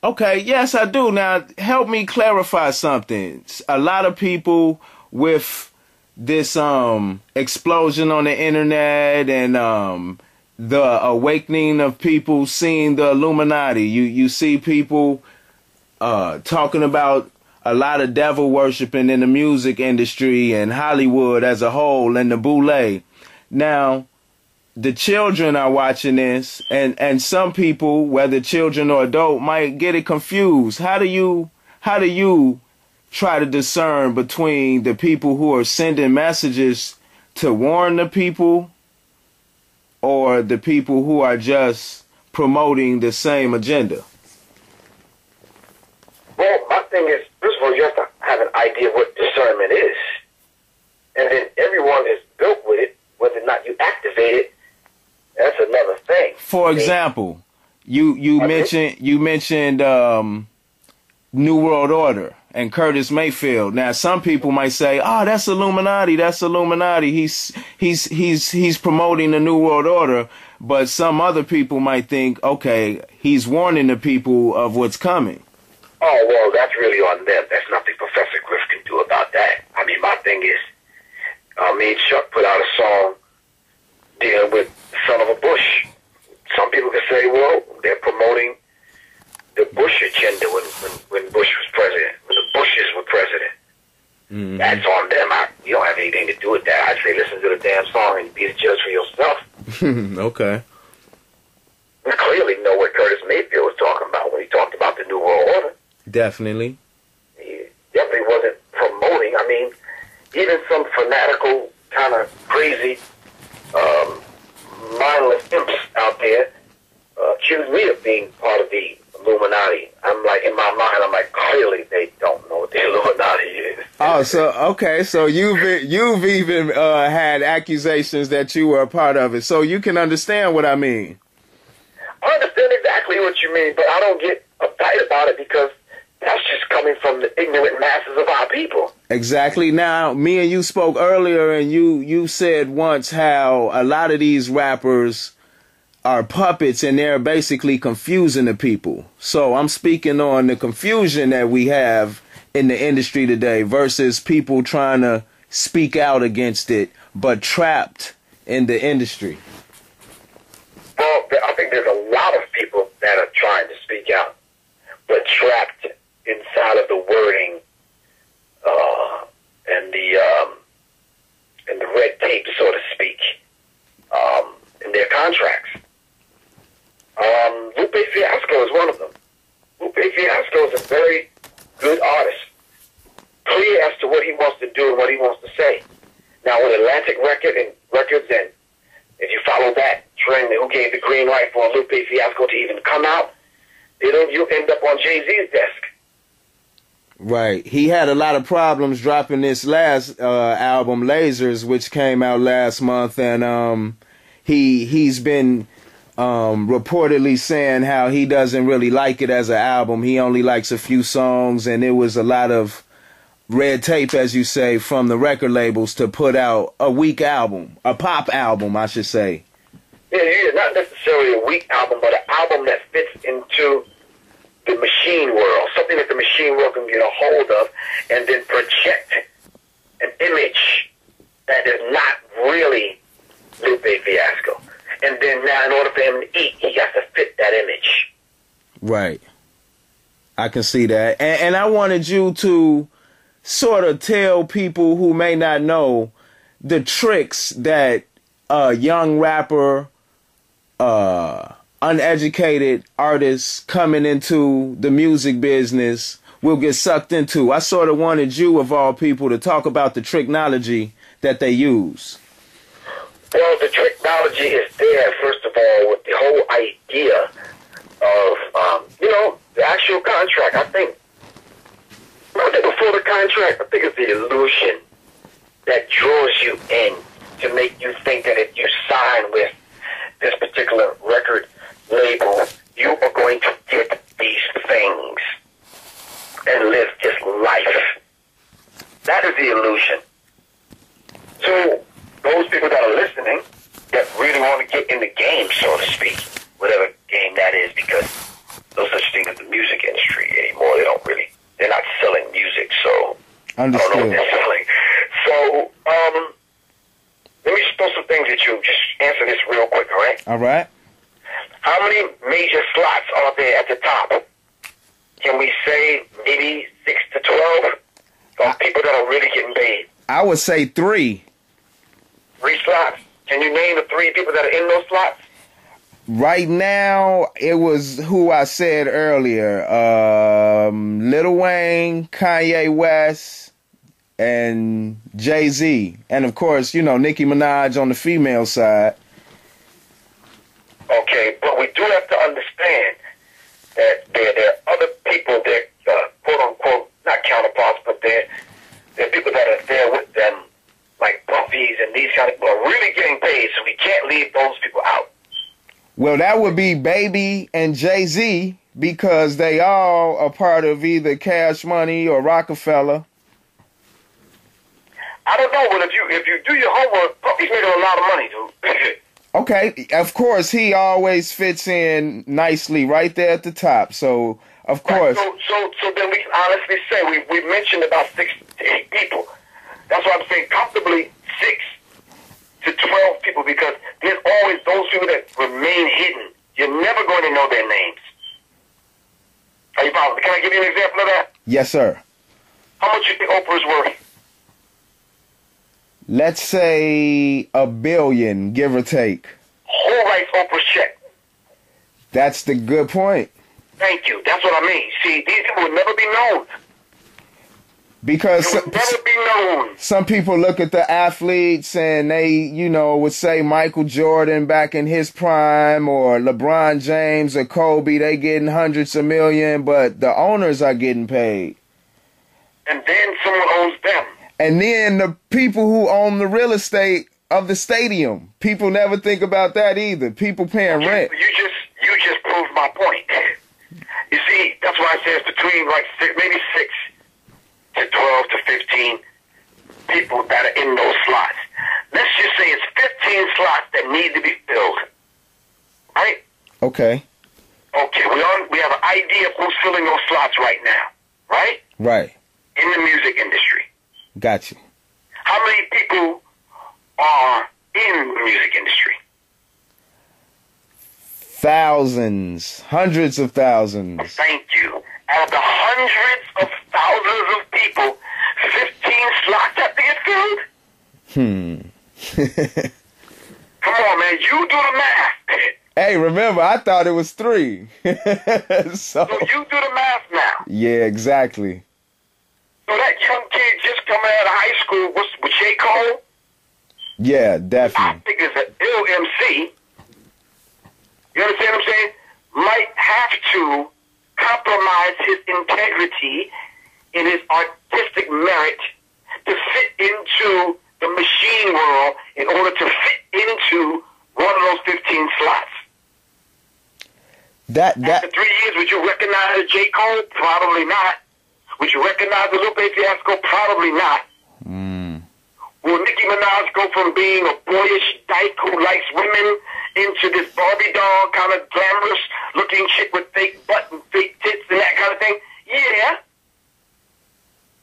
Okay, yes, I do. Now, help me clarify something. A lot of people with this explosion on the internet and the awakening of people seeing the Illuminati, you see people talking about a lot of devil worshiping in the music industry and Hollywood as a whole and the boule. Now, the children are watching this, and some people, whether children or adult, might get it confused. How do you try to discern between the people who are sending messages to warn the people or the people who are just promoting the same agenda? Well, my thing is, first of all, you have to have an idea of what discernment is. And then everyone is built with it, whether or not you activate it. That's another thing. For example, you mentioned New World Order and Curtis Mayfield. Now, some people might say, "Oh, that's Illuminati. That's Illuminati. He's promoting the New World Order." But some other people might think, "Okay, he's warning the people of what's coming." Oh, well, that's really on them. That's nothing Professor Griff can do about that. I mean, my thing is, me and Chuck put out a song dealing with son of a Bush. Some people can say, well, they're promoting the Bush agenda when Bush was president, when the Bushes were president. Mm-hmm. That's on them. You don't have anything to do with that. I'd say listen to the damn song and be the judge for yourself. Okay. We clearly know what Curtis Mayfield was talking about when he talked about the New World Order. Definitely. He definitely wasn't promoting. I mean, even some fanatical, kind of crazy, mindless imps out there accuse me of being part of the Illuminati. I'm like, in my mind, I'm like, clearly they don't know what the Illuminati is. Oh, so okay, so you've even had accusations that you were a part of it, so you can understand what I mean. I understand exactly what you mean, but I don't get uptight about it because that's just coming from the ignorant masses of our people. Exactly. Now, me and you spoke earlier, and you said once how a lot of these rappers are puppets, and they're basically confusing the people. So I'm speaking on the confusion that we have in the industry today versus people trying to speak out against it, but trapped in the industry. Well, I think there's a lot of people that are trying to speak out, but trapped inside of the wording and the red tape, so to speak, in their contracts. Lupe Fiasco is one of them. Lupe Fiasco is a very good artist, clear as to what he wants to do and what he wants to say. Now, with Atlantic Records, and if you follow that trend, who gave the green light for Lupe Fiasco to even come out, you'll end up on Jay-Z's desk. Right. He had a lot of problems dropping this last album, Lasers, which came out last month, and he's been reportedly saying how he doesn't really like it as an album. He only likes a few songs, and it was a lot of red tape, as you say, from the record labels to put out a weak album, a pop album, I should say. Yeah, not necessarily a weak album, but an album that fits into the machine world, something that the machine world can get a hold of and then project an image that is not really Lupe Fiasco. And then now, in order for him to eat, he has to fit that image. Right. I can see that. And I wanted you to sort of tell people who may not know the tricks that a young rapper, uneducated artists coming into the music business will get sucked into. I sort of wanted you, of all people, to talk about the technology that they use. Well, the technology is there, first of all, with the whole idea of, the actual contract. I think before the contract, I think it's the illusion that draws you in to make you think that if you sign with this particular record label, you are going to get these things and live this life. That is the illusion. So those people that are listening that really want to get in the game, so to speak, whatever game that is, because no such thing as the music industry anymore. They're not selling music, so Understood. I don't know what they're selling. So, let me just throw some things at you. Just answer this real quick, all right? All right. How many major slots are there at the top? Can we say maybe 6 to 12 of people that are really getting paid? I would say 3. 3 slots. Can you name the 3 people that are in those slots? Right now, it was who I said earlier, Lil Wayne, Kanye West, and Jay-Z. And of course, Nicki Minaj on the female side. Okay, but we do have to understand that there are other people that, quote-unquote, not counterparts, but there are people that are there with them, like Buffy's and these kind of people are really getting paid, so we can't leave those people out. Well, that would be Baby and Jay-Z, because they all are part of either Cash Money or Rockefeller. I don't know, but if you do your homework, Buffy's making a lot of money, dude. Okay, of course, he always fits in nicely right there at the top. So, of course. Right, so then we can honestly say we mentioned about 6 to 8 people. That's why I'm saying comfortably 6 to 12 people, because there's always those people that remain hidden. You're never going to know their names. Are you following? Can I give you an example of that? Yes, sir. How much you think Oprah's worth? Let's say $1 billion, give or take. Who writes Oprah's check? That's the good point. Thank you. That's what I mean. See, these people would never be known. Because It would never be known. some people look at the athletes and they, would say Michael Jordan back in his prime, or LeBron James or Kobe, they getting hundreds of millions, but the owners are getting paid. And then someone owns them. And then the people who own the real estate of the stadium, people never think about that either. People paying rent. You just proved my point. You see, that's why I say it's between maybe 6 to 12 to 15 people that are in those slots. Let's just say it's 15 slots that need to be filled. Right? Okay. Okay, we have an idea of who's filling those slots right now. Right? Right. In the music industry. Got you. How many people are in the music industry? Thousands. Hundreds of thousands. Thank you. Out of the hundreds of thousands of people, 15 slots have to get filled? Come on, man. You do the math. Hey, remember, I thought it was 3. So you do the math now. Yeah, exactly. So that young kid just coming out of high school with J. Cole, Yeah, I definitely. think is an ill MC. You understand what I'm saying? Might have to compromise his integrity and his artistic merit to fit into the machine world in order to fit into one of those 15 slots. After 3 years, would you recognize J. Cole? Probably not. Would you recognize the Lupe Fiasco? Probably not. Will Nicki Minaj go from being a boyish dyke who likes women into this Barbie doll kind of glamorous looking chick with fake butt and fake tits and that kind of thing? Yeah.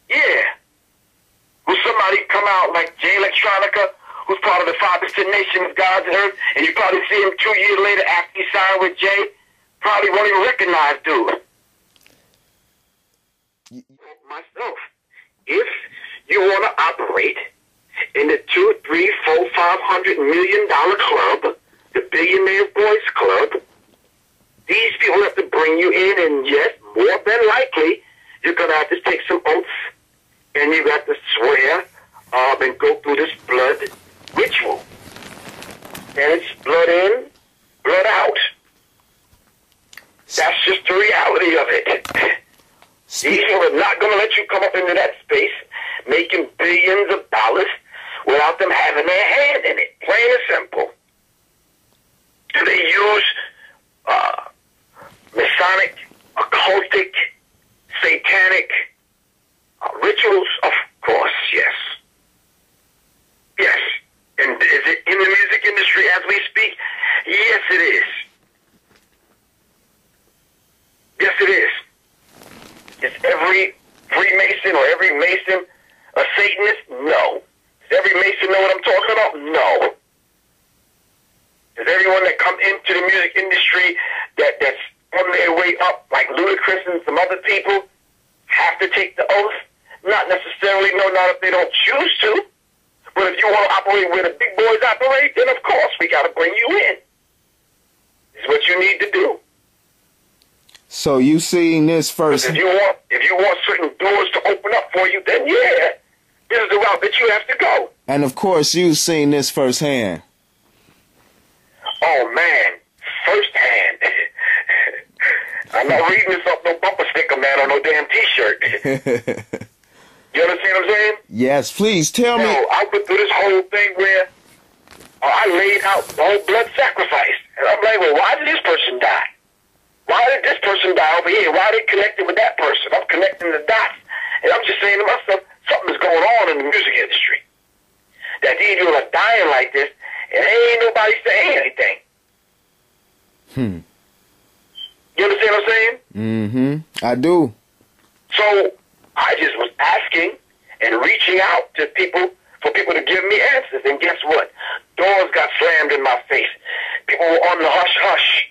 Yeah. Will somebody come out like Jay Electronica, who's part of the 5% Nation of God's Earth, and you probably see him 2 years later after he signed with Jay? Probably won't even recognize dude. Myself, if you want to operate in the $200, $300, $400, $500 million club, the Billionaire Boys Club. These people have to bring you in, and yes, more than likely, you're going to have to take some oaths, and you got to swear and go through this blood ritual. And it's blood in, blood out. That's just the reality of it. These people are not going to let you come up into that space making billions of dollars without them having their hand in it. Plain and simple. Do they use Masonic, occultic, satanic rituals? Of course, yes. Yes. And is it in the music industry as we speak? Yes, it is. Yes, it is. Is every Freemason or every Mason a Satanist? No. Does every Mason know what I'm talking about? No. Does everyone that come into the music industry that's on their way up, like Ludacris and some other people, have to take the oath? Not necessarily, no, not if they don't choose to. But if you want to operate where the big boys operate, then of course we got to bring you in. It's what you need to do. So you seeing this first? If you want certain doors to open up for you, then yeah, this is the route that you have to go. And of course, you've seen this firsthand. Oh man, firsthand. I'm not reading this off no bumper sticker, man, on no damn T-shirt. You understand what I'm saying? Yes, please tell me. I went through this whole thing where I laid out the whole blood sacrifice, and I'm like, well, why did this person die? Why did this person die over here? Why are they connected with that person? I'm connecting the dots. And I'm just saying to myself, something's going on in the music industry. That these people are dying like this, and ain't nobody saying anything. You understand what I'm saying? Mm-hmm. I do. So I just was asking and reaching out to people for people to give me answers. And guess what? Doors got slammed in my face. People were on the hush-hush.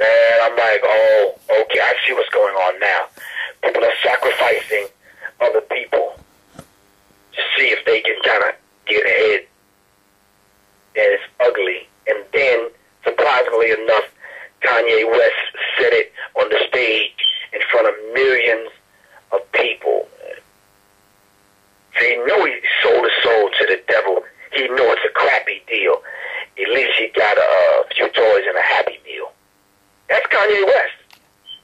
And I'm like, oh, okay, I see what's going on now. People are sacrificing other people to see if they can kind of get ahead. And it's ugly. And then, surprisingly enough, Kanye West said it on the stage in front of millions of people. So he know he sold his soul to the devil. He know it's a crappy deal. At least he got a few toys and a happy meal. That's Kanye West.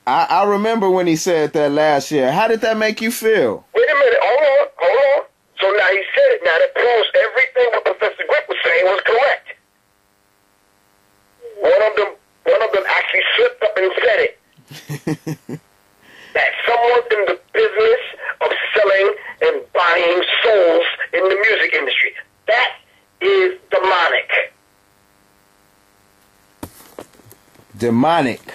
I remember when he said that last year. How did that make you feel? Wait a minute. Hold on. So now he said it. Now that proves everything what Professor Griff was saying was correct. One of them actually slipped up and said it. That someone's in the business of selling and buying souls in the music industry. That is demonic. Demonic.